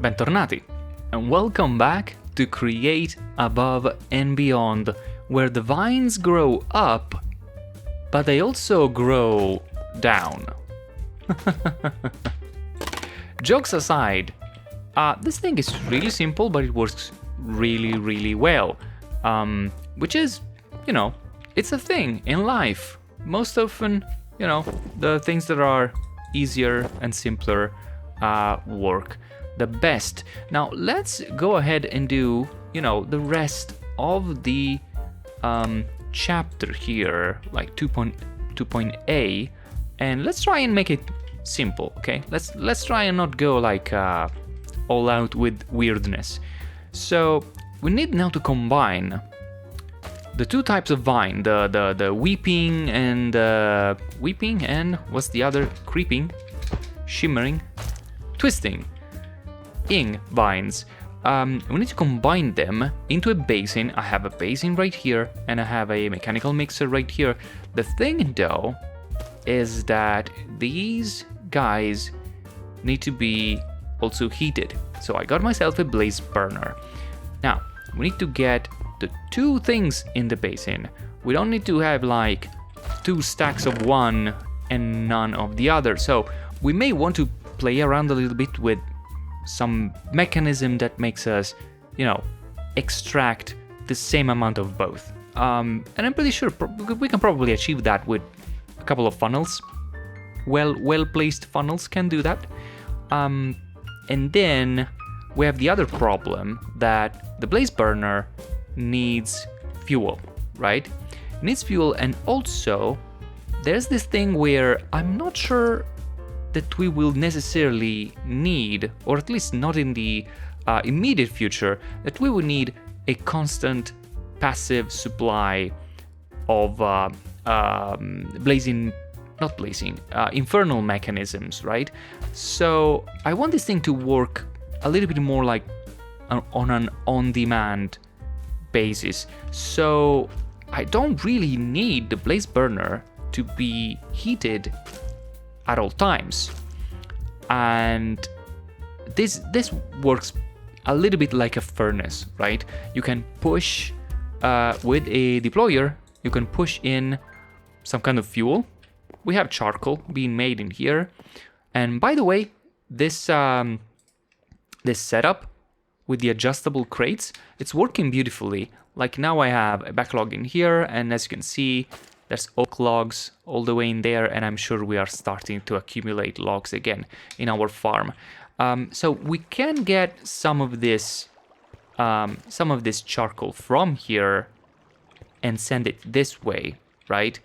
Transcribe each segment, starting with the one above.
Bentornati, and welcome back to Create Above and Beyond, where the vines grow up, but they also grow down. Jokes aside, this thing is really simple, but it works really well. Which is, it's a thing in life. Most often, the things that are easier and simpler work the best. Now let's go ahead and do, the rest of the chapter here, like 2.A, and let's try and make it simple, okay? Let's try and not go like all out with weirdness. So we need now to combine the two types of vine, the weeping and what's the other? Creeping, shimmering, twisting ing vines. We need to combine them into a basin. I have a basin right here and I have a mechanical mixer right here. The thing though is that these guys need to be also heated. So I got myself a blaze burner. Now we need to get the two things in the basin. We don't need to have like 2 stacks of one and none of the other. So we may want to play around a little bit with some mechanism that makes us, extract the same amount of both. And I'm pretty sure we can probably achieve that with a couple of funnels. Well-placed funnels can do that. And then we have the other problem that the blaze burner needs fuel, right? It needs fuel, and also there's this thing where I'm not sure that we will necessarily need, or at least not in the immediate future, that we will need a constant passive supply of infernal mechanisms, right? So I want this thing to work a little bit more like on an on-demand basis. So I don't really need the blaze burner to be heated at all times, and this works a little bit like a furnace, right? You can push with a deployer, you can push in some kind of fuel. We have charcoal being made in here, and by the way, this this setup with the adjustable crates, it's working beautifully. Like now I have a backlog in here, and as you can see, there's oak logs all the way in there, and I'm sure we are starting to accumulate logs again in our farm. So we can get some of this charcoal from here and send it this way, right?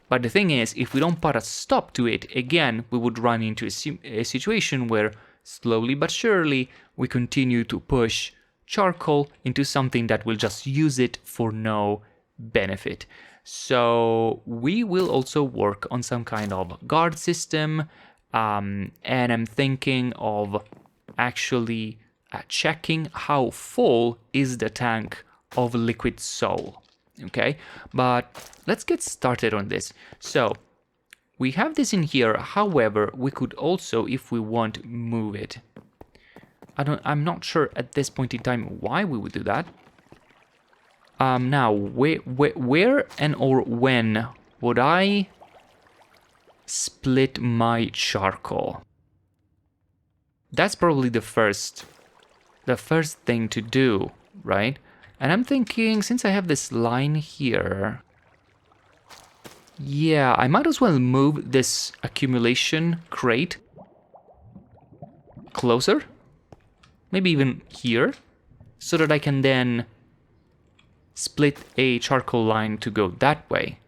But the thing is, if we don't put a stop to it, again, we would run into a situation where slowly but surely we continue to push charcoal into something that will just use it for no benefit. So we will also work on some kind of guard system, and I'm thinking of actually checking how full is the tank of liquid soul. Okay, but let's get started on this. So we have this in here. However, we could also, if we want, move it. I'm not sure at this point in time why we would do that. Now, where and or when would I split my charcoal? That's probably the first thing to do, right? And I'm thinking, since I have this line here, yeah, I might as well move this accumulation crate closer, maybe even here, so that I can then split a charcoal line to go that way.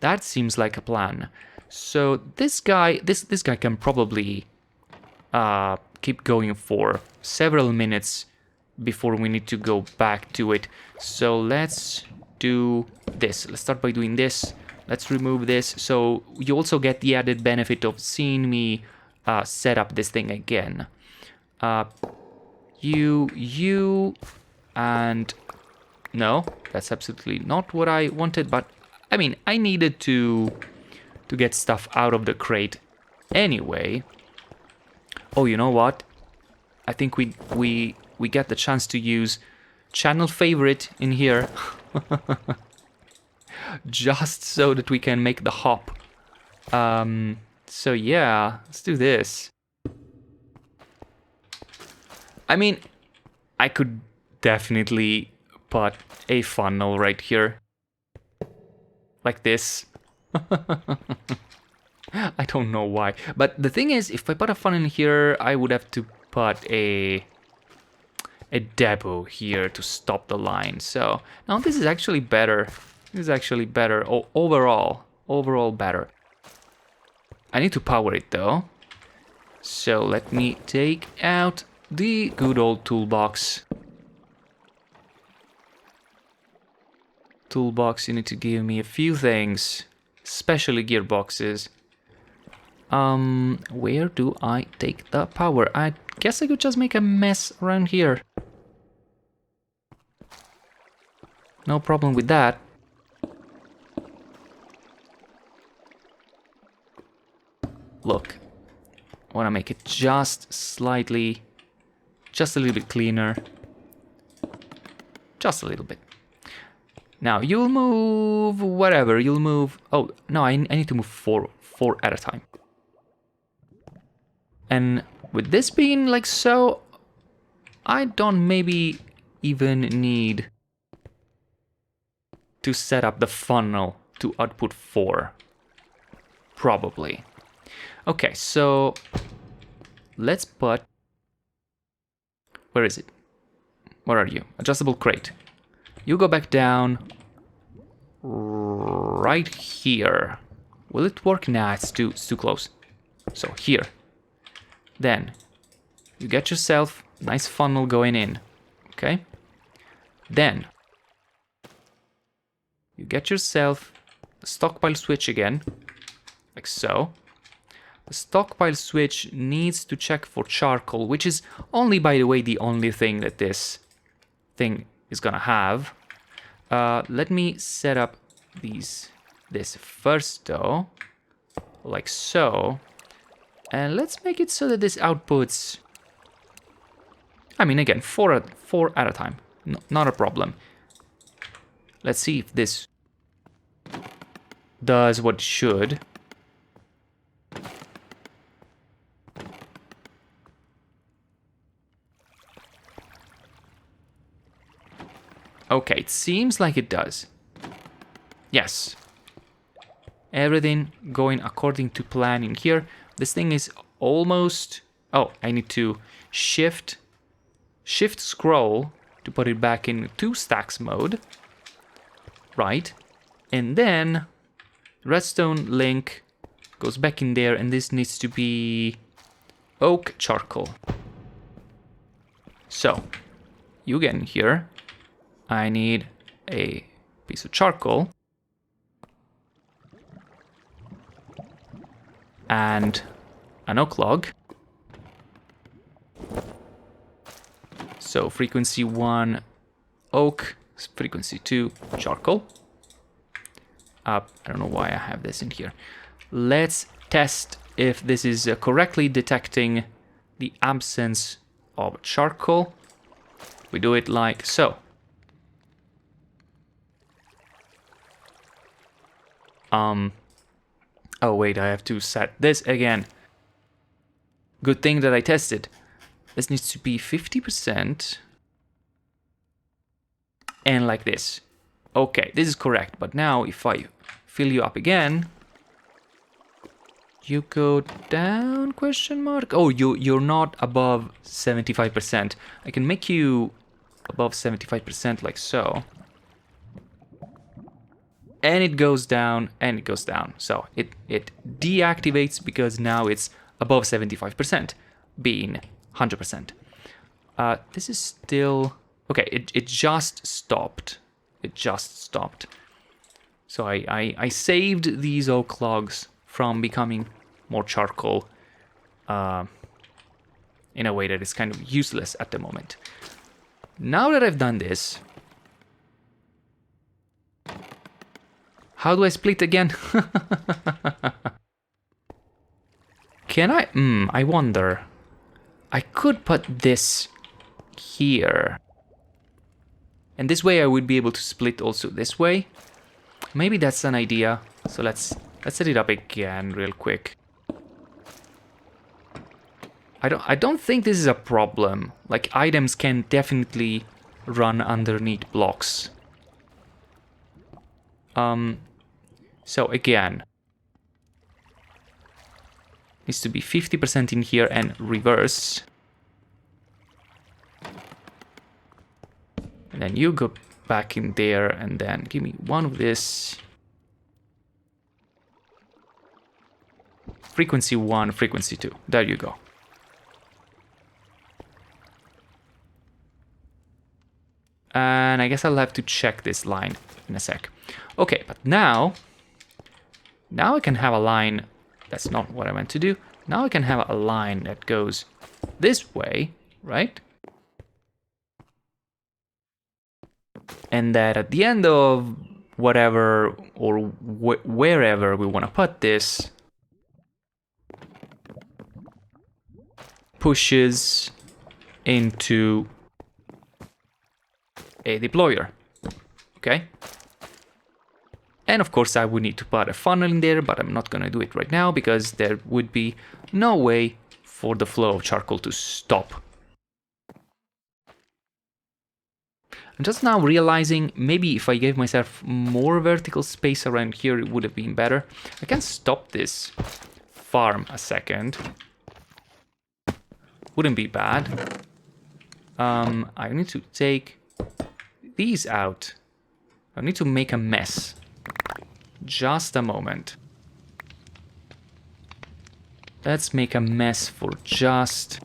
That seems like a plan. So this guy can probably keep going for several minutes before we need to go back to it. So let's do this. Let's start by doing this. Let's remove this. So you also get the added benefit of seeing me set up this thing again. You, and no, that's absolutely not what I wanted, but I mean, I needed to get stuff out of the crate anyway. Oh, you know what? I think we get the chance to use channel favorite in here. Just so that we can make the hop. So yeah, let's do this. I mean, I could definitely put a funnel right here. Like this. I don't know why. But the thing is, if I put a funnel in here, I would have to put a depot here to stop the line. So now this is actually better. This is actually better. Overall better. I need to power it though. So let me take out the good old toolbox. Toolbox, you need to give me a few things, especially gearboxes. Where do I take the power? I guess I could just make a mess around here. No problem with that. Look, I want to make it just slightly, just a little bit cleaner. Just a little bit. Now you'll move whatever, you'll move. Oh, no, I need to move four at a time. And with this being like so, I don't maybe even need to set up the funnel to output 4. Probably. Okay, so let's put... Where is it? Where are you? Adjustable crate. You go back down right here. Will it work? Nah, it's too close. So here. Then you get yourself a nice funnel going in. Okay? Then you get yourself a stockpile switch again. Like so. The stockpile switch needs to check for charcoal, which is only, by the way, the only thing that this thing is gonna have. Let me set up this first though, like so, and let's make it so that this outputs. I mean, again, four at a time, not a problem. Let's see if this does what it should. Okay, it seems like it does. Yes. Everything going according to plan in here. This thing is almost... Oh, I need to shift scroll to put it back in 2 stacks mode. Right. And then redstone link goes back in there, and this needs to be oak charcoal. So, you get in here. I need a piece of charcoal and an oak log. So frequency 1 oak, frequency 2 charcoal. I don't know why I have this in here. Let's test if this is correctly detecting the absence of charcoal. We do it like so. Oh wait, I have to set this again. Good thing that I tested. This needs to be 50%. And like this. Okay, this is correct. But now if I fill you up again, you go down, question mark? Oh, you're not above 75%. I can make you above 75% like so. And it goes down, and it goes down. So it deactivates because now it's above 75%, being 100%. This is still... Okay, it just stopped. It just stopped. So I saved these oak logs from becoming more charcoal in a way that is kind of useless at the moment. Now that I've done this... How do I split again? Can I? I wonder. I could put this here. And this way I would be able to split also this way. Maybe that's an idea. So let's set it up again real quick. I don't think this is a problem. Like, items can definitely run underneath blocks. So again, needs to be 50% in here and reverse. And then you go back in there and then give me one of this. Frequency 1, frequency 2. There you go. And I guess I'll have to check this line in a sec. Okay, but now I can have a line. That's not what I meant to do. Now I can have a line that goes this way, right? And that at the end of whatever or wherever we want to put this, pushes into a deployer. Okay? And of course I would need to put a funnel in there, but I'm not gonna do it right now because there would be no way for the flow of charcoal to stop. I'm just now realizing maybe if I gave myself more vertical space around here it would have been better. I can stop this farm a second. Wouldn't be bad. I need to take these out. I need to make a mess. Just a moment. Let's make a mess for just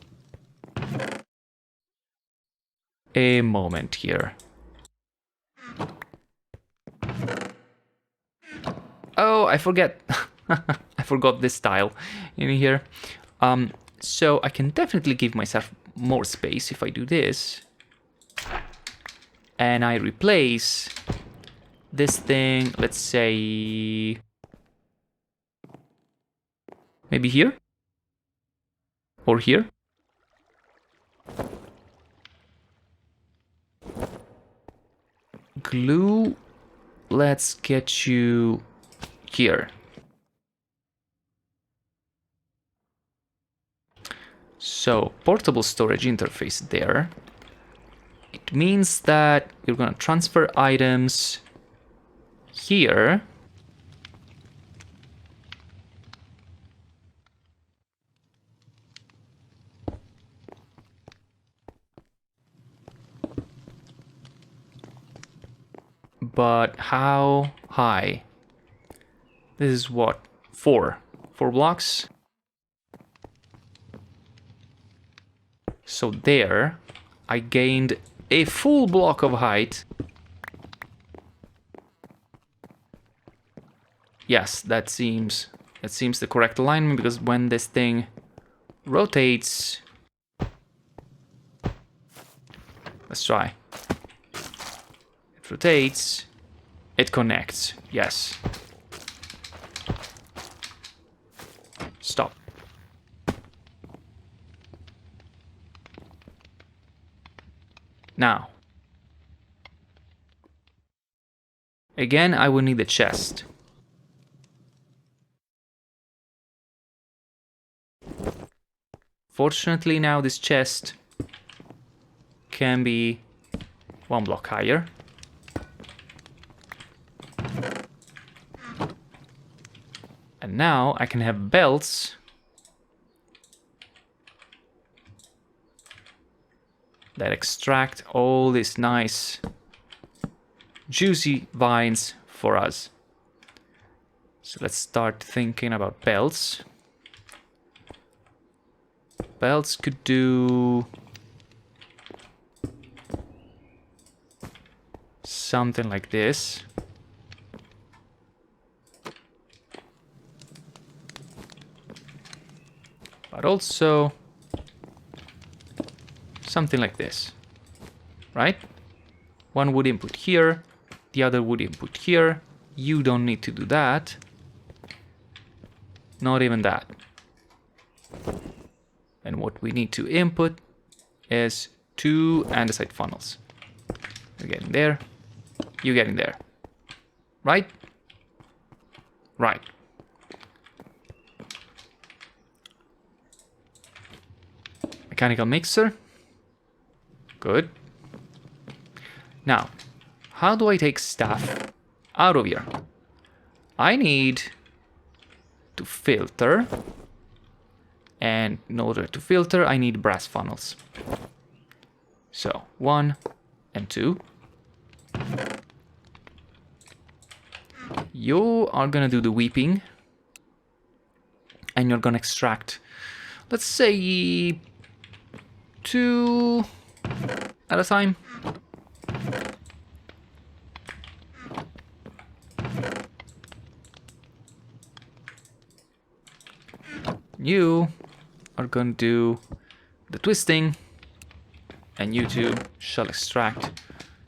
a moment here. Oh, I forget. I forgot this tile in here. So I can definitely give myself more space if I do this. And I replace this thing, let's say, maybe here? Or here? Glue, let's get you here. So, portable storage interface there. It means that you're gonna transfer items here. But how high? This is what? 4 blocks? So there, I gained a full block of height. Yes, that seems the correct alignment, because when this thing rotates, let's try. It rotates, it connects. Yes. Stop. Now, again, I will need a chest. Fortunately, now this chest can be 1 block higher. And now I can have belts that extract all these nice juicy vines for us. So let's start thinking about belts. Belts could do something like this. But also something like this, right? One would input here, the other would input here. You don't need to do that. Not even that. And what we need to input is 2 andesite funnels. You're getting there. You're getting there. Right? Right. Mechanical mixer. Good. Now, how do I take stuff out of here? I need to filter. And in order to filter, I need brass funnels. So, 1 and 2. You are gonna do the weeping. And you're gonna extract, let's say, 2 at a time. You are going to do the twisting, and you two shall extract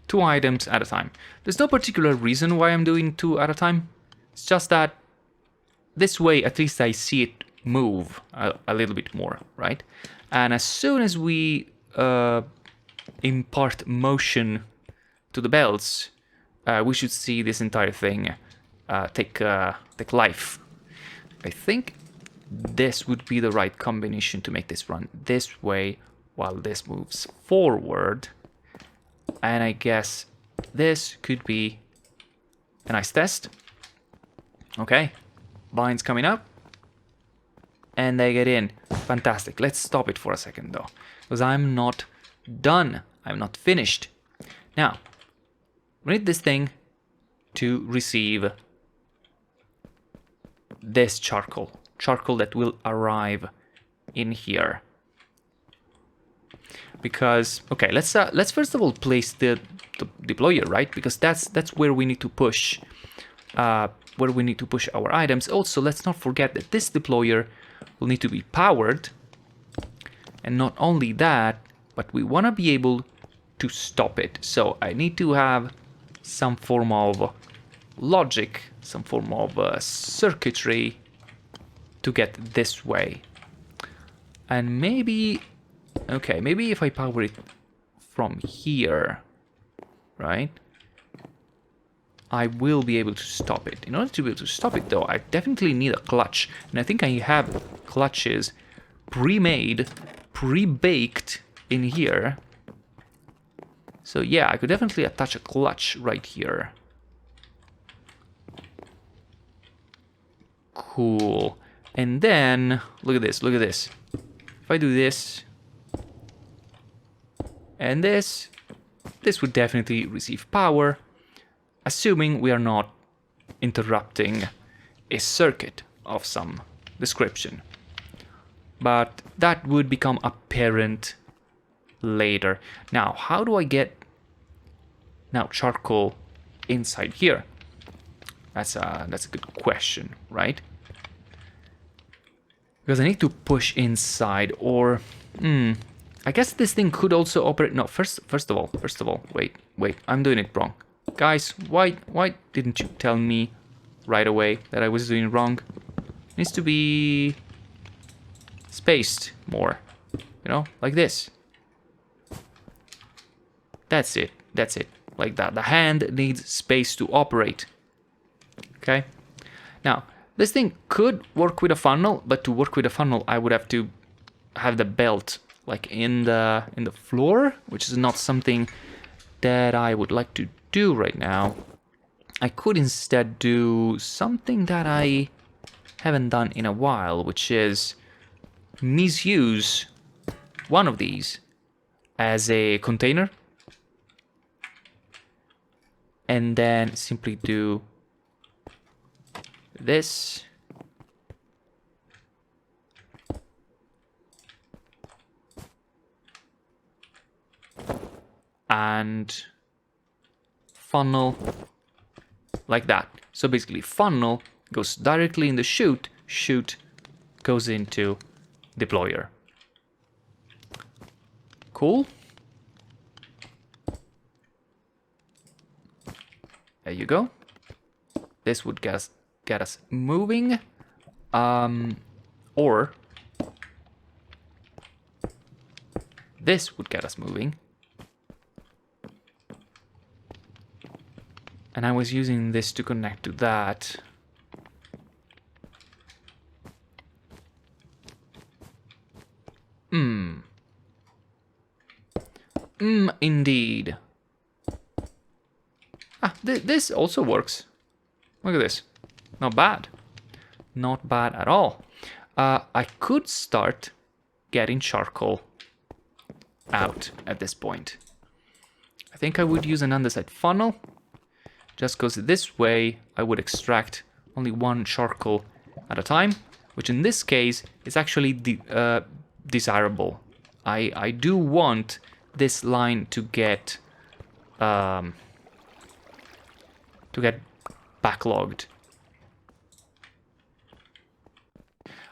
2 items at a time. There's no particular reason why I'm doing 2 at a time. It's just that this way at least I see it move a little bit more, right? And as soon as we impart motion to the belts, we should see this entire thing take life. I think this would be the right combination to make this run this way while this moves forward. And I guess this could be a nice test. Okay, lines coming up. And they get in. Fantastic. Let's stop it for a second though, because I'm not done. I'm not finished. Now, we need this thing to receive this charcoal that will arrive in here. Because okay, let's first of all place the deployer, right? Because that's where we need to push our items. Also, let's not forget that this deployer will need to be powered, and not only that, but we want to be able to stop it. So I need to have some form of logic, some form of circuitry to get this way. And maybe, okay, maybe if I power it from here, right, I will be able to stop it. In order to be able to stop it though, I definitely need a clutch. And I think I have clutches pre-made, pre-baked in here. So yeah, I could definitely attach a clutch right here. Cool. And then, look at this, look at this. If I do this, and this would definitely receive power, assuming we are not interrupting a circuit of some description. But that would become apparent later. Now, how do I get now charcoal inside here? That's a good question, right? Because I need to push inside, or I guess this thing could also operate. No, first of all, wait, I'm doing it wrong. Guys, why didn't you tell me right away that I was doing it wrong? It needs to be spaced more, you know, like this. That's it, like that. The hand needs space to operate. Okay, now this thing could work with a funnel, but to work with a funnel I would have to have the belt like in the floor, which is not something that I would like to do right now. I could instead do something that I haven't done in a while, which is misuse one of these as a container, and then simply do this. And funnel like that. So basically funnel goes directly in the chute, chute goes into deployer. Cool. There you go. This would get us moving. Or this would get us moving. And I was using this to connect to that. Indeed. Ah, this also works. Look at this. Not bad. Not bad at all. I could start getting charcoal out at this point. I think I would use an andesite funnel, just because this way I would extract only one charcoal at a time, which in this case is actually desirable. I do want this line to get backlogged.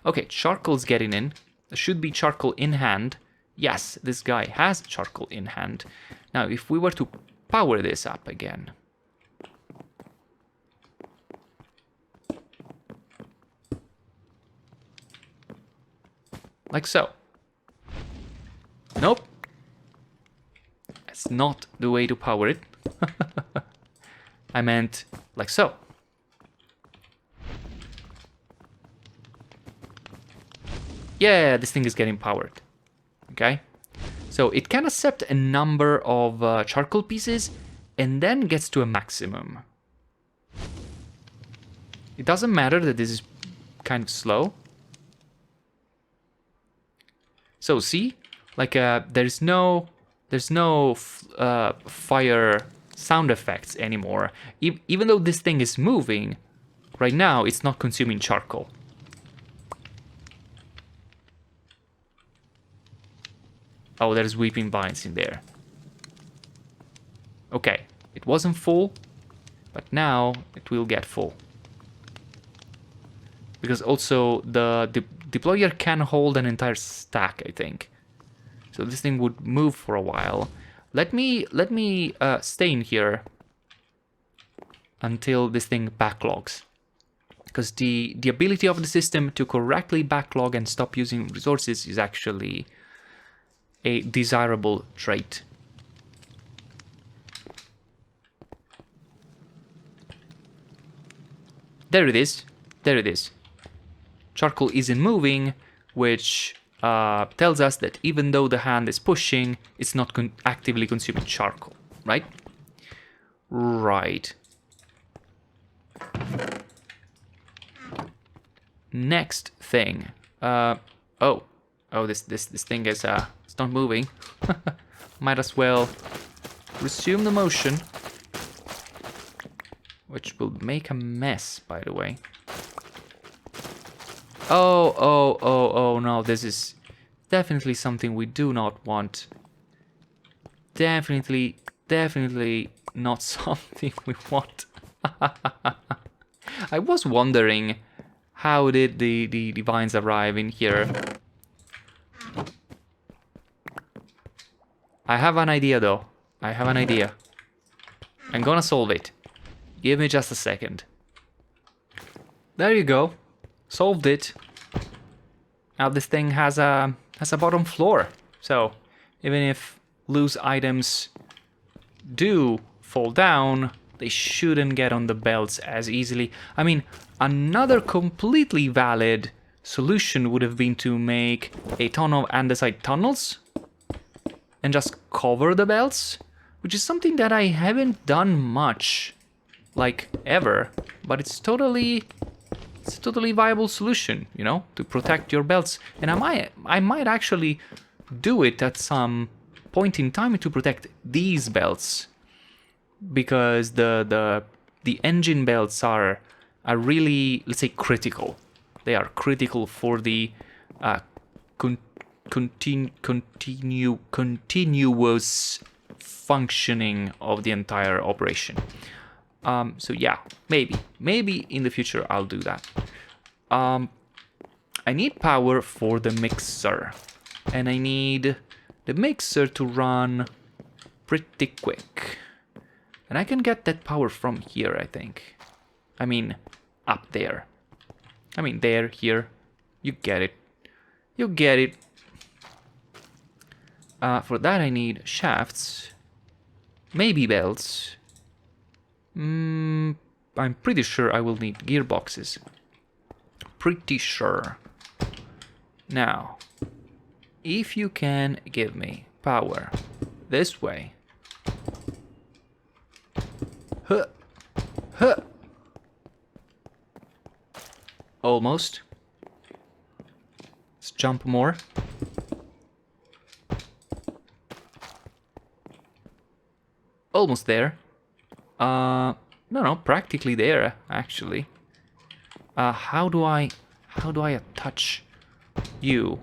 Okay, charcoal's getting in. There should be charcoal in hand. Yes, this guy has charcoal in hand. Now, if we were to power this up again. Like so. Nope. That's not the way to power it. I meant like so. Yeah, this thing is getting powered. Okay? So it can accept a number of charcoal pieces and then gets to a maximum. It doesn't matter that this is kind of slow. So see, like there's no fire sound effects anymore. Even though this thing is moving, right now it's not consuming charcoal. Oh, there's weeping vines in there. Okay, it wasn't full, but now it will get full. Because also the deployer can hold an entire stack, I think. So this thing would move for a while. Let me stay in here until this thing backlogs. Because the ability of the system to correctly backlog and stop using resources is actually a desirable trait. There it is. There it is. Charcoal isn't moving, which tells us that even though the hand is pushing, it's not actively consuming charcoal, right? Right. Next thing. This thing is it's not moving. Might as well resume the motion, which will make a mess, by the way. Oh no, this is definitely something we do not want. Definitely not something we want. I was wondering, how did the vines arrive in here? I have an idea though. I have an idea. I'm gonna solve it. Give me just a second. There you go. Solved it. Now this thing has a bottom floor. So even if loose items do fall down, they shouldn't get on the belts as easily. I mean, another completely valid solution would have been to make a ton of andesite tunnels and just cover the belts, which is something that I haven't done much, like ever, but it's a totally viable solution, you know, to protect your belts. And I might actually do it at some point in time to protect these belts, because the engine belts are really, let's say, critical. They are critical for the continuous functioning of the entire operation. So yeah, maybe in the future I'll do that. I need power for the mixer, and I need the mixer to run pretty quick. And I can get that power from here, I think. I mean, up there. I mean, there, here. You get it. You get it. For that I need shafts, maybe belts. I'm pretty sure I will need gearboxes. Pretty sure. Now, if you can give me power this way. Huh. Huh. Almost. Let's jump more. Almost there. No, practically there, actually. How do I attach you?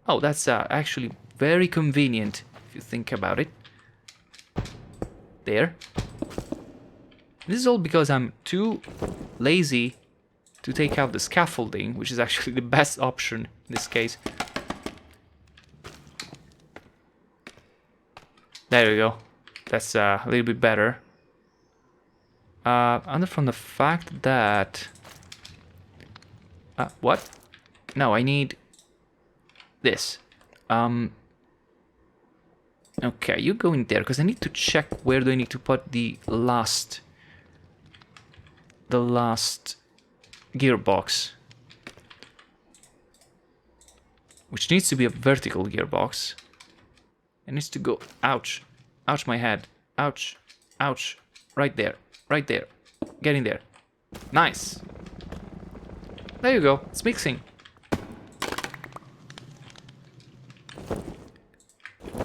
Oh, that's actually very convenient if you think about it. There. This is all because I'm too lazy to take out the scaffolding, which is actually the best option in this case. There we go. That's a little bit better. Under from the fact that... what? No, I need this. Okay, you go in there, because I need to check where do I need to put the last gearbox. Which needs to be a vertical gearbox. It needs to go... Ouch. Ouch, my head. Ouch. Ouch. Right there. Right there. Get in there. Nice. There you go. It's mixing.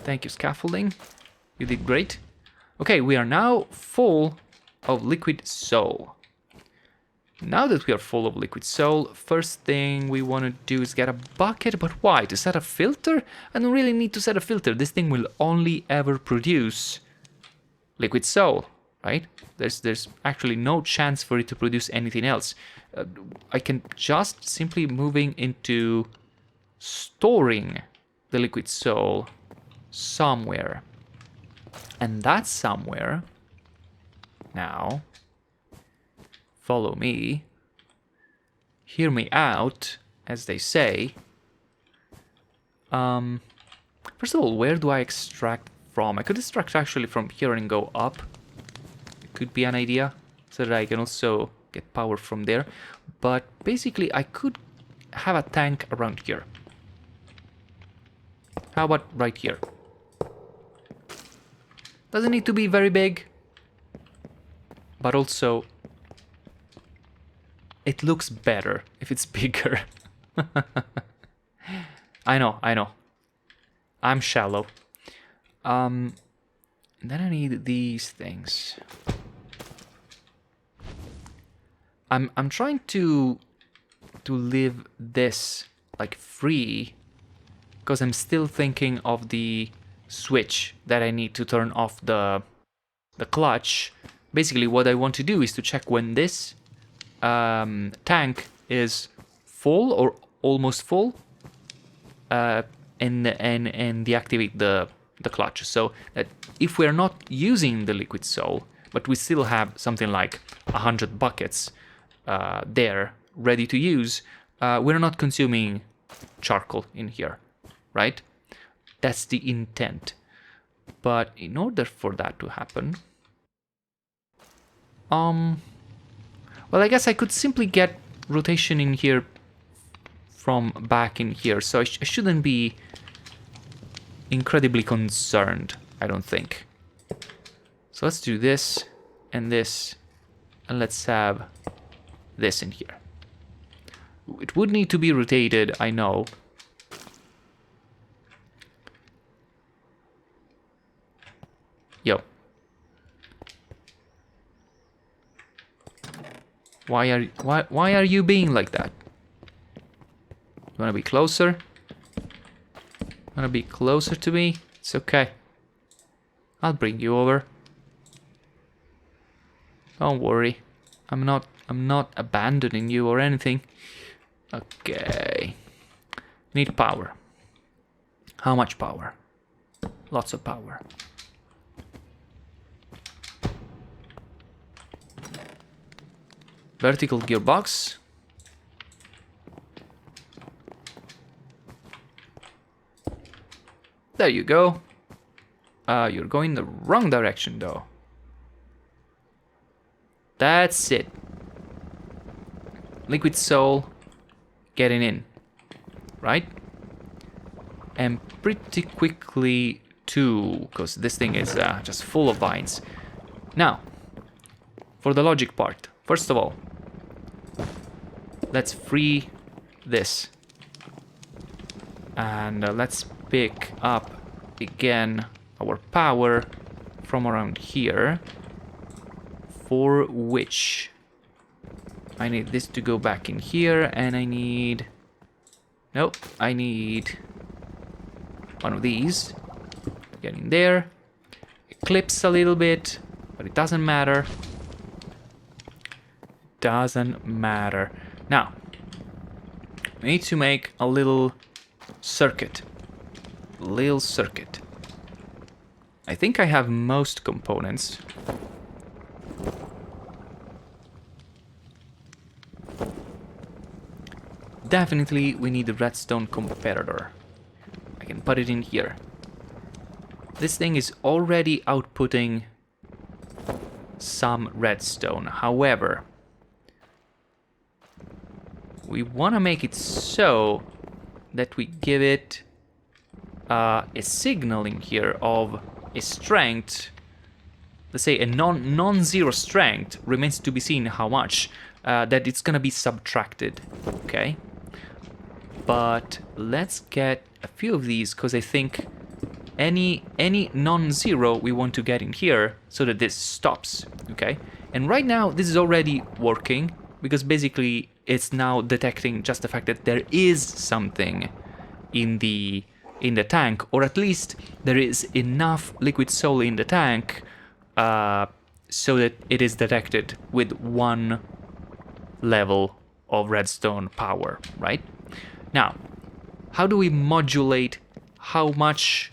Thank you, scaffolding. You did great. Okay, we are now full of liquid soul. Now that we are full of liquid soul, first thing we want to do is get a bucket. But why? To set a filter? I don't really need to set a filter. This thing will only ever produce liquid soul, right? There's actually no chance for it to produce anything else. I can just simply moving into storing the liquid soul somewhere. And that somewhere, now, follow me, hear me out, as they say. First of all, where do I extract from? I could extract actually from here and go up. It could be an idea, so that I can also get power from there. But basically, I could have a tank around here. How about right here? Doesn't need to be very big, but also it looks better if it's bigger. I know. I'm shallow. Then I need these things. I'm trying to live this like free, because I'm still thinking of the switch that I need to turn off the clutch. Basically, what I want to do is to check when this tank is full or almost full, and deactivate the clutch. So that if we're not using the liquid soul, but we still have something like 100 buckets there ready to use, we're not consuming charcoal in here, right? That's the intent. But in order for that to happen, well, I guess I could simply get rotation in here from back in here, so I shouldn't be incredibly concerned, I don't think. So let's do this, and let's have this in here. It would need to be rotated, I know. Yo. Why are you being like that? You wanna be closer? Wanna be closer to me? It's okay. I'll bring you over. Don't worry. I'm not abandoning you or anything. Okay. Need power. How much power? Lots of power. Vertical gearbox. There you go. You're going the wrong direction, though. That's it. Liquid soul getting in, right? And pretty quickly too, because this thing is just full of vines. Now, for the logic part, first of all, let's free this. And let's pick up again our power from around here, for which I need this to go back in here, and I need... Nope, I need one of these. Get in there. It clips a little bit, but it doesn't matter. Doesn't matter. Now, we need to make a little circuit. Little circuit. I think I have most components. Definitely we need a redstone comparator. I can put it in here. This thing is already outputting some redstone. However, we want to make it so that we give it a signal in here of a strength. Let's say a non-zero strength, remains to be seen how much, that it's gonna be subtracted, okay? But let's get a few of these, because I think any non-zero we want to get in here so that this stops, okay? And right now this is already working, because basically it's now detecting just the fact that there is something in the tank, or at least there is enough liquid soul in the tank so that it is detected with one level of redstone power, right? Now, how do we modulate how much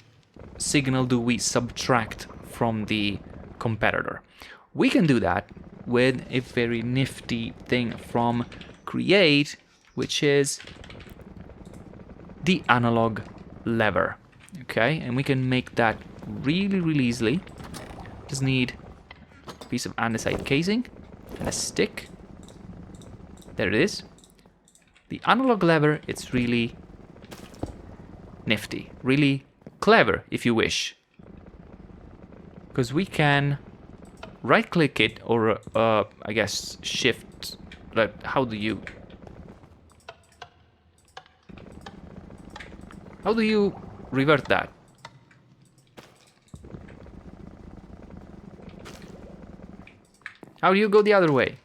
signal do we subtract from the comparator? We can do that with a very nifty thing from Create, which is the analog lever, okay? And we can make that really easily. Just need a piece of andesite casing and a stick. There it is. The analog lever, it's really nifty, really clever if you wish, because we can right click it, or I guess shift, like how do you revert that? How do you go the other way?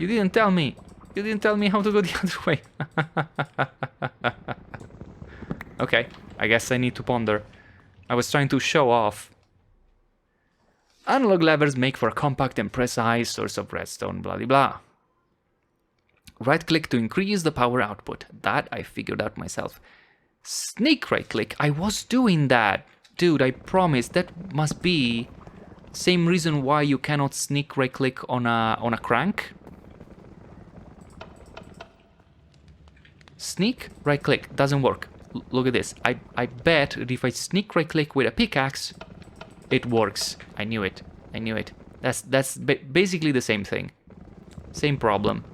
You didn't tell me. You didn't tell me how to go the other way. Okay, I guess I need to ponder. I was trying to show off. Analog levers make for a compact and precise source of redstone, blah blah blah. Right click to increase the power output. That I figured out myself. Sneak right click. I was doing that. Dude, I promise that must be same reason why you cannot sneak right click on a crank. Sneak right click doesn't work. Look at this. I bet that if I sneak right click with a pickaxe, it works. I knew it. I knew it. That's basically the same thing. Same problem.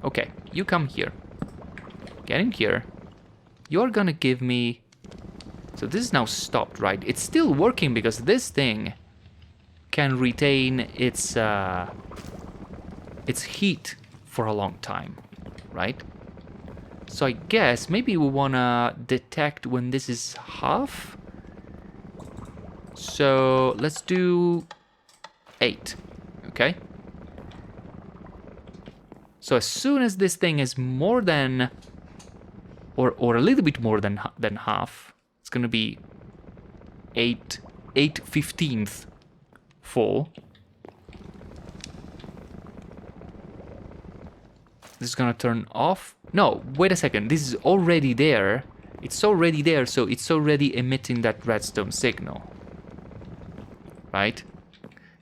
Okay, you come here. Get in here. You're gonna give me... So this is now stopped, right? It's still working because this thing can retain its heat for a long time, right? So I guess maybe we wanna detect when this is half. So let's do 8, okay? So as soon as this thing is more than, or a little bit more than half, it's gonna be 8/15 full. This is gonna turn off. No, wait a second. This is already there. It's already there, so it's already emitting that redstone signal. Right?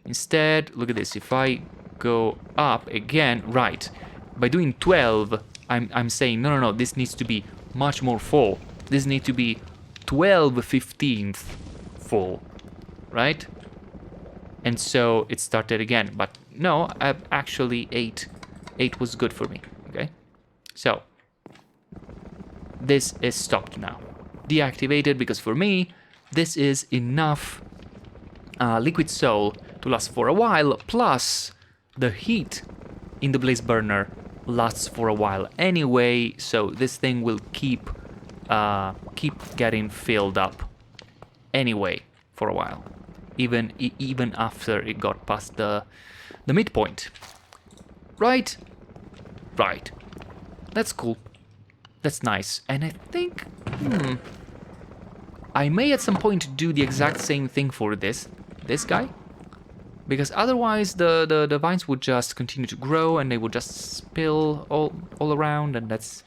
Instead, look at this. If I go up again, right. By doing 12, I'm saying, no, this needs to be much more full. This needs to be 12/15 full, right? And so it started again, but no, actually 8 was good for me, okay? So this is stopped now. Deactivated, because for me, this is enough liquid soul to last for a while, plus the heat in the blaze burner lasts for a while anyway, so this thing will keep getting filled up anyway for a while, even after it got past the midpoint. Right? Right. That's cool. That's nice. And I think I may at some point do the exact same thing for this guy, because otherwise the vines would just continue to grow and they would just spill all around, and that's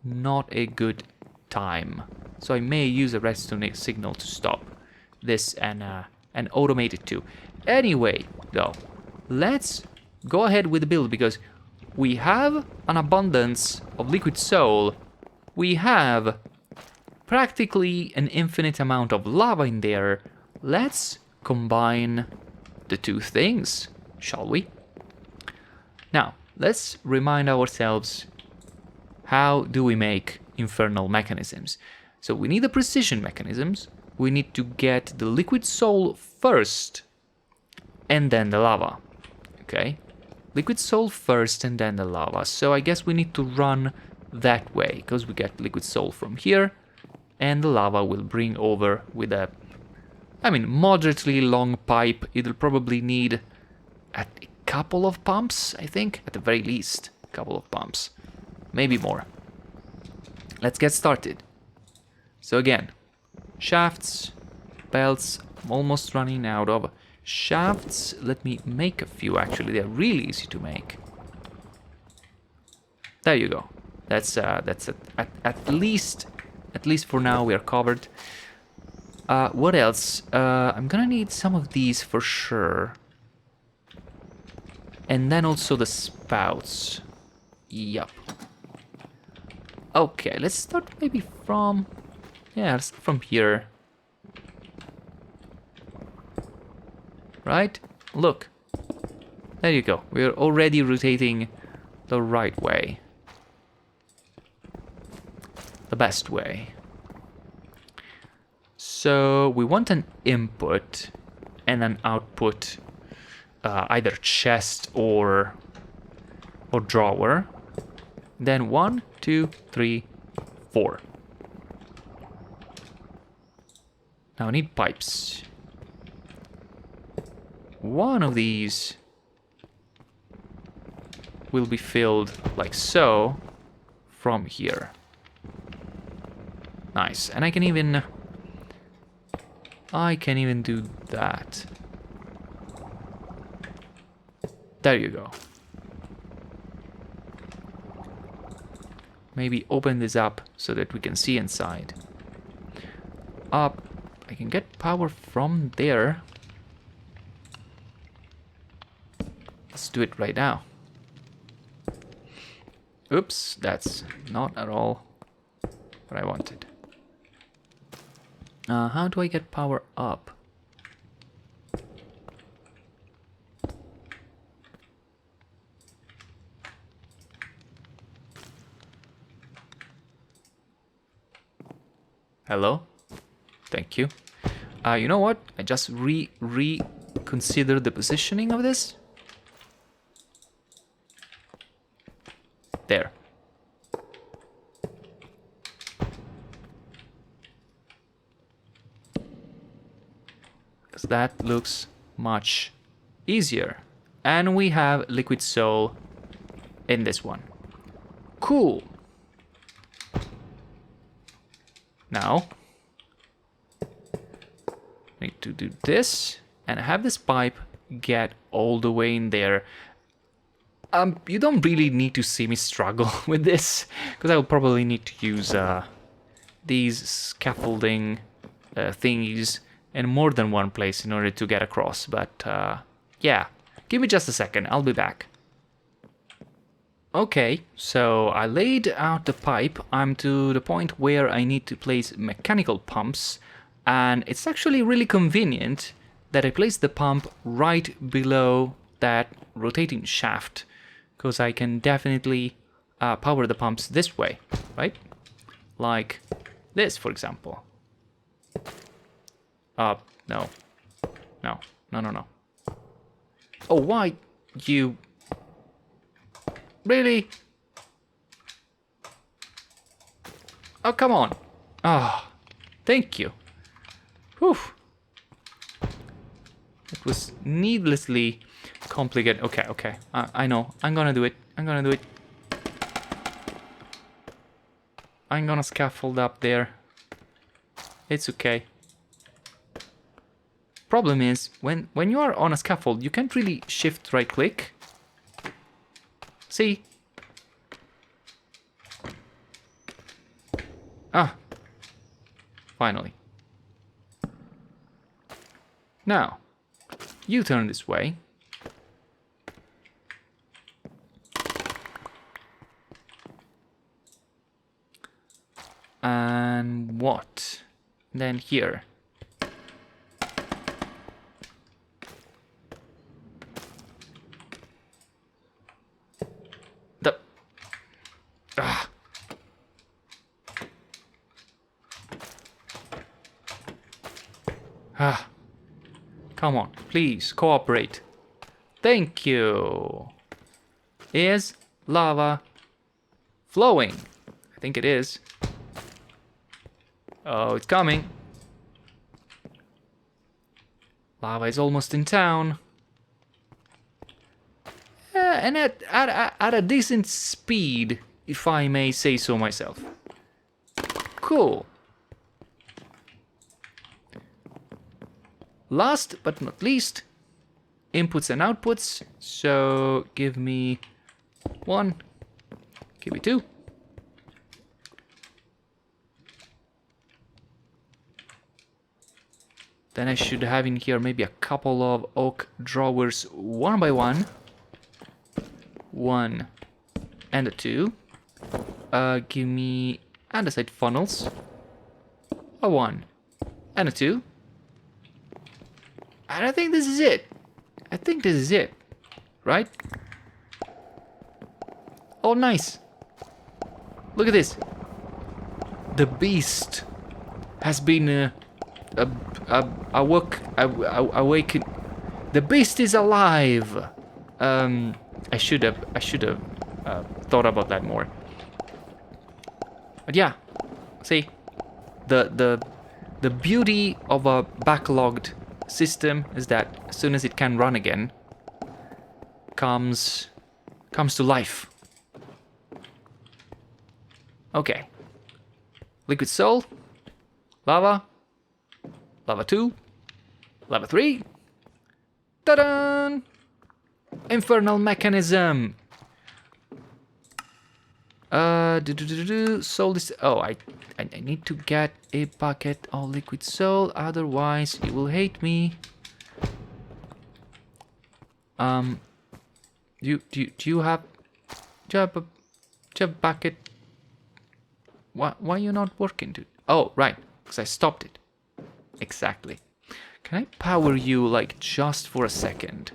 not a good time. So I may use a redstone signal to stop this and automate it too. Anyway, though, let's go ahead with the build, because we have an abundance of liquid soul. We have practically an infinite amount of lava in there. Let's combine the two things, shall we? Now, let's remind ourselves, how do we make infernal mechanisms? So we need the precision mechanisms. We need to get the liquid soul first, and then the lava. Okay? Liquid soul first, and then the lava. So I guess we need to run that way, because we get liquid soul from here, and the lava will bring over with a, moderately long pipe. It'll probably need a couple of pumps, I think, at the very least. A couple of pumps. Maybe more. Let's get started. So again, shafts, belts. I'm almost running out of shafts. Let me make a few, actually. They're really easy to make. There you go. That's at least for now we are covered. What else? I'm gonna need some of these for sure. And then also the spouts. Yup. Okay, let's start maybe from... yeah, let's start from here. Right? Look. There you go. We're already rotating the right way. The best way. So we want an input and an output, either chest or drawer. Then 1, 2, 3, 4. Now I need pipes. One of these will be filled like so from here. Nice. And I can even do that. There you go. Maybe open this up so that we can see inside. Up. I can get power from there. Let's do it right now. Oops, that's not at all what I wanted. How do I get power up? Hello? Thank you. You know what? I just reconsidered the positioning of this. There. Because that looks much easier. And we have liquid soul in this one. Cool. Now, I need to do this and have this pipe get all the way in there. You don't really need to see me struggle with this, because I will probably need to use these scaffolding thingies in more than one place in order to get across. But yeah, give me just a second, I'll be back. Okay, so I laid out the pipe. I'm to the point where I need to place mechanical pumps, and it's actually really convenient that I place the pump right below that rotating shaft, because I can definitely power the pumps this way, right? Like this, for example. No. No. No, no, no. Oh, why? You... Really? Oh, come on. Ah, thank you. Whew. It was needlessly complicated. Okay, okay. I know. I'm gonna do it. I'm gonna do it. I'm gonna scaffold up there. It's okay. Problem is, when you are on a scaffold, you can't really shift right click. See? Ah. Finally. Now, you turn this way. And what? Then here. The... Ah. Ah. Come on, please, cooperate. Thank you. Is lava flowing? I think it is. Oh, it's coming. Lava is almost in town. And at a decent speed, if I may say so myself. Cool. Last but not least, inputs and outputs. So give me 1, give me 2. Then I should have in here maybe a couple of oak drawers one by one. 1 and a 2. Give me andesite funnels. A 1 and a 2. And I think this is it. I think this is it. Right? Oh, nice. Look at this. The beast has been awakened. The beast is alive. I should have thought about that more. But yeah, see, the beauty of a backlogged system is that as soon as it can run again, comes to life. Okay, liquid soul, lava, lava 2, lava 3. Ta-da! Infernal mechanism. Soul is... Oh, I need to get a bucket of liquid soul, otherwise you will hate me. Do you have a bucket? Why are you not working? Oh, right, because I stopped it. Exactly. Can I power you like just for a second?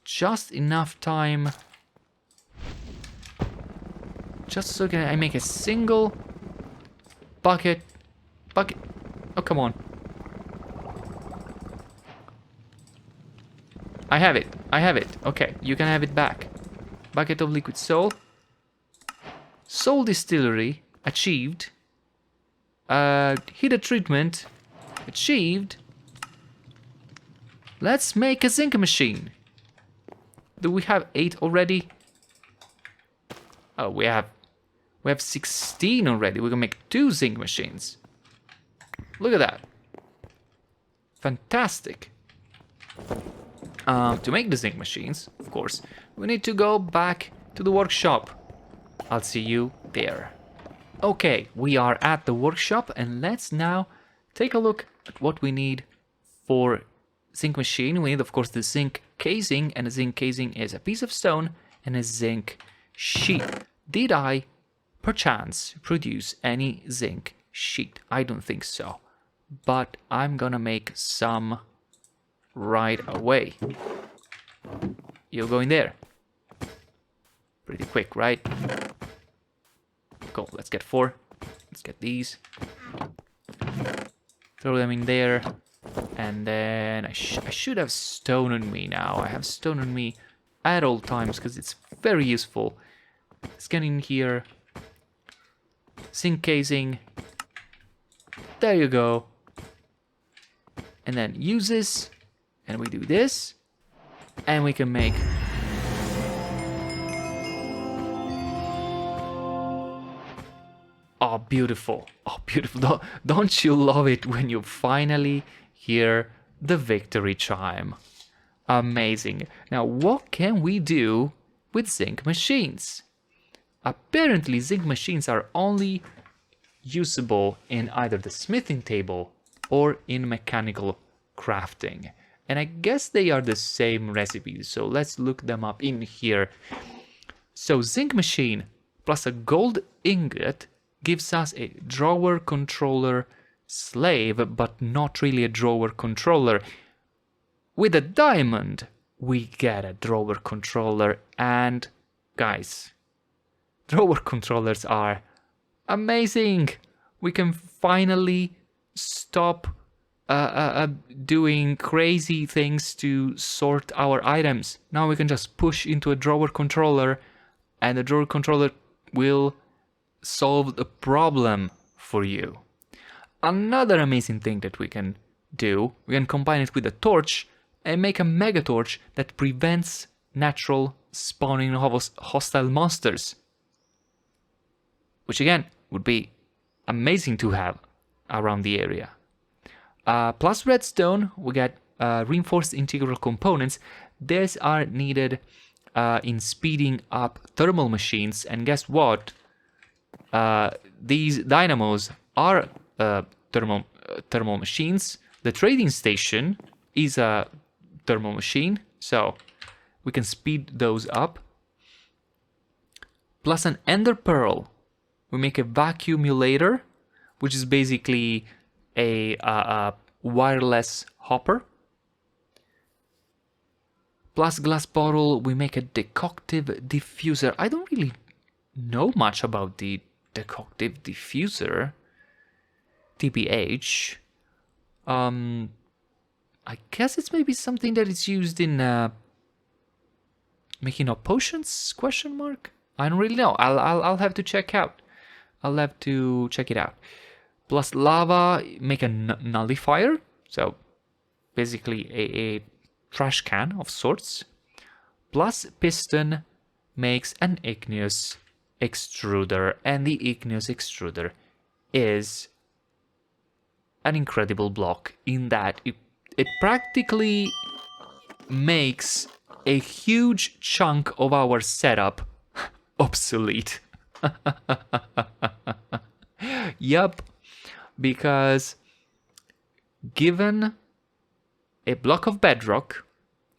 Just enough time. Just so can I make a single bucket. Oh, come on. I have it. Okay, you can have it back. Bucket of liquid soul. Soul distillery achieved. Heater treatment achieved. Let's make a zinc machine. Do we have 8 already? Oh, we have 16 already. We're gonna make 2 zinc machines. Look at that. Fantastic. To make the zinc machines, of course, we need to go back to the workshop. I'll see you there. Okay, we are at the workshop, and let's now take a look at what we need for zinc machine. We need, of course, the zinc casing, and the zinc casing is a piece of stone and a zinc sheet. Did I, perchance, produce any zinc sheet? I don't think so. But I'm gonna make some right away. You'll go in there. Pretty quick, right? Cool, let's get 4. Let's get these. Throw them in there. And then I should have stone on me now. I have stone on me at all times because it's very useful. Let's get in here. Zinc casing. There you go. And then use this. And we do this. And we can make... Oh, beautiful. Oh, beautiful. Don't you love it when you finally hear the victory chime? Amazing. Now, what can we do with zinc machines? Apparently, zinc machines are only usable in either the smithing table or in mechanical crafting. And I guess they are the same recipes, so let's look them up in here. So, zinc machine plus a gold ingot gives us a drawer controller slave, but not really a drawer controller. With a diamond, we get a drawer controller, and guys, drawer controllers are amazing. We can finally stop doing crazy things to sort our items. Now we can just push into a drawer controller, and the drawer controller will solve the problem for you. Another amazing thing that we can do, we can combine it with a torch and make a mega torch that prevents natural spawning of hostile monsters. Which again would be amazing to have around the area. Plus redstone, we get reinforced integral components. These are needed in speeding up thermal machines, and guess what? These dynamos are thermal machines. The trading station is a thermal machine, so we can speed those up. Plus an ender pearl. We make a vacuumulator, which is basically a wireless hopper. Plus glass bottle, we make a decoctive diffuser. I don't really know much about the decoctive diffuser. TBH. I guess it's maybe something that is used in making up potions? Question mark? I don't really know. I'll have to check out. I'll have to check it out. Plus lava, make a nullifier. So basically a trash can of sorts. Plus piston makes an igneous extruder, and the igneous extruder is an incredible block in that it practically makes a huge chunk of our setup obsolete. Yup, because given a block of bedrock,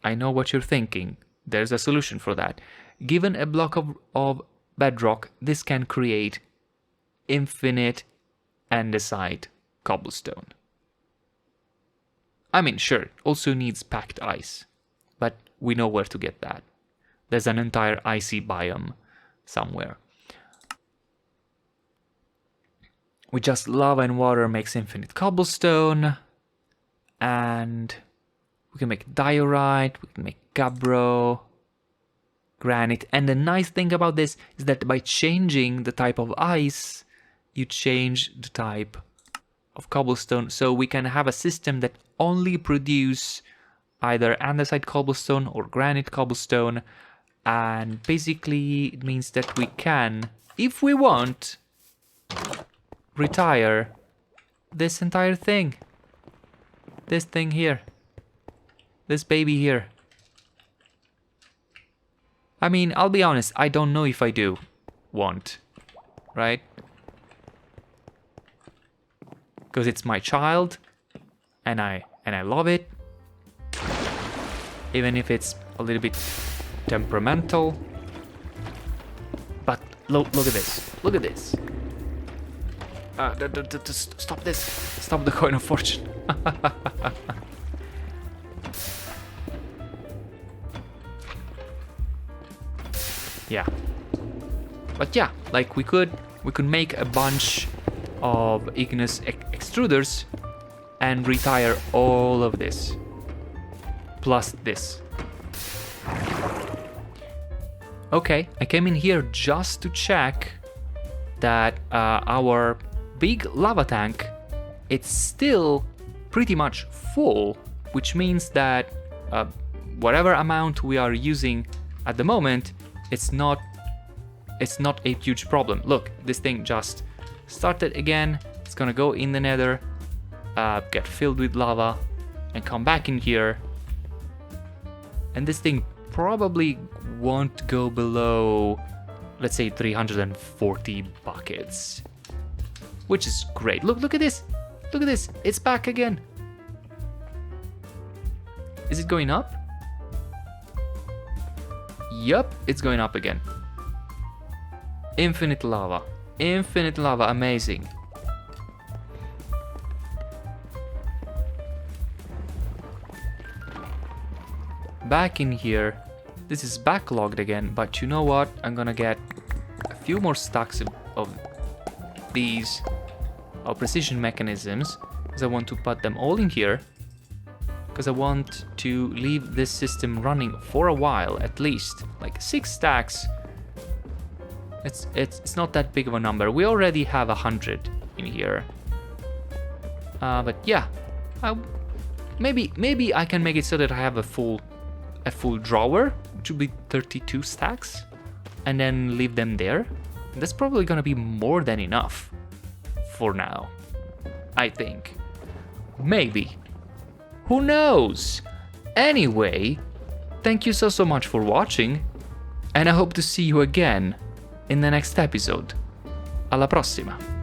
I know what you're thinking, there's a solution for that. Given a block of bedrock, this can create infinite andesite cobblestone. I mean, sure, also needs packed ice, but we know where to get that. There's an entire icy biome somewhere. With just lava and water makes infinite cobblestone, and we can make diorite, we can make gabbro, granite, and the nice thing about this is that by changing the type of ice, you change the type of cobblestone, so we can have a system that only produce either andesite cobblestone or granite cobblestone, and basically it means that we can, if we want, retire this entire thing. This thing here. This baby here. I mean, I'll be honest, I don't know if I do want, right? Because it's my child, and I love it, even if it's a little bit temperamental. Look at this. Look at this. Stop this. Stop the coin of fortune. Yeah. But yeah, like we could make a bunch of igneous extruders and retire all of this. Plus this. Okay, I came in here just to check that our big lava tank, it's still pretty much full, which means that whatever amount we are using at the moment, it's not a huge problem. Look, this thing just started again. It's gonna go in the nether, get filled with lava, and come back in here. And this thing probably won't go below, let's say, 340 buckets, which is great. Look at this. Look at this. It's back again. Is it going up? Yup, it's going up again. Infinite lava. Infinite lava. Amazing. Back in here. This is backlogged again, but you know what? I'm gonna get a few more stacks of these precision mechanisms, because I want to put them all in here, because I want to leave this system running for a while, at least like 6 stacks. It's not that big of a number. We already have 100 in here, but yeah, maybe I can make it so that I have a full drawer, which would be 32 stacks, and then leave them there. That's probably gonna be more than enough for now, I think. Maybe. Who knows? Anyway, thank you so much for watching, and I hope to see you again in the next episode. Alla prossima!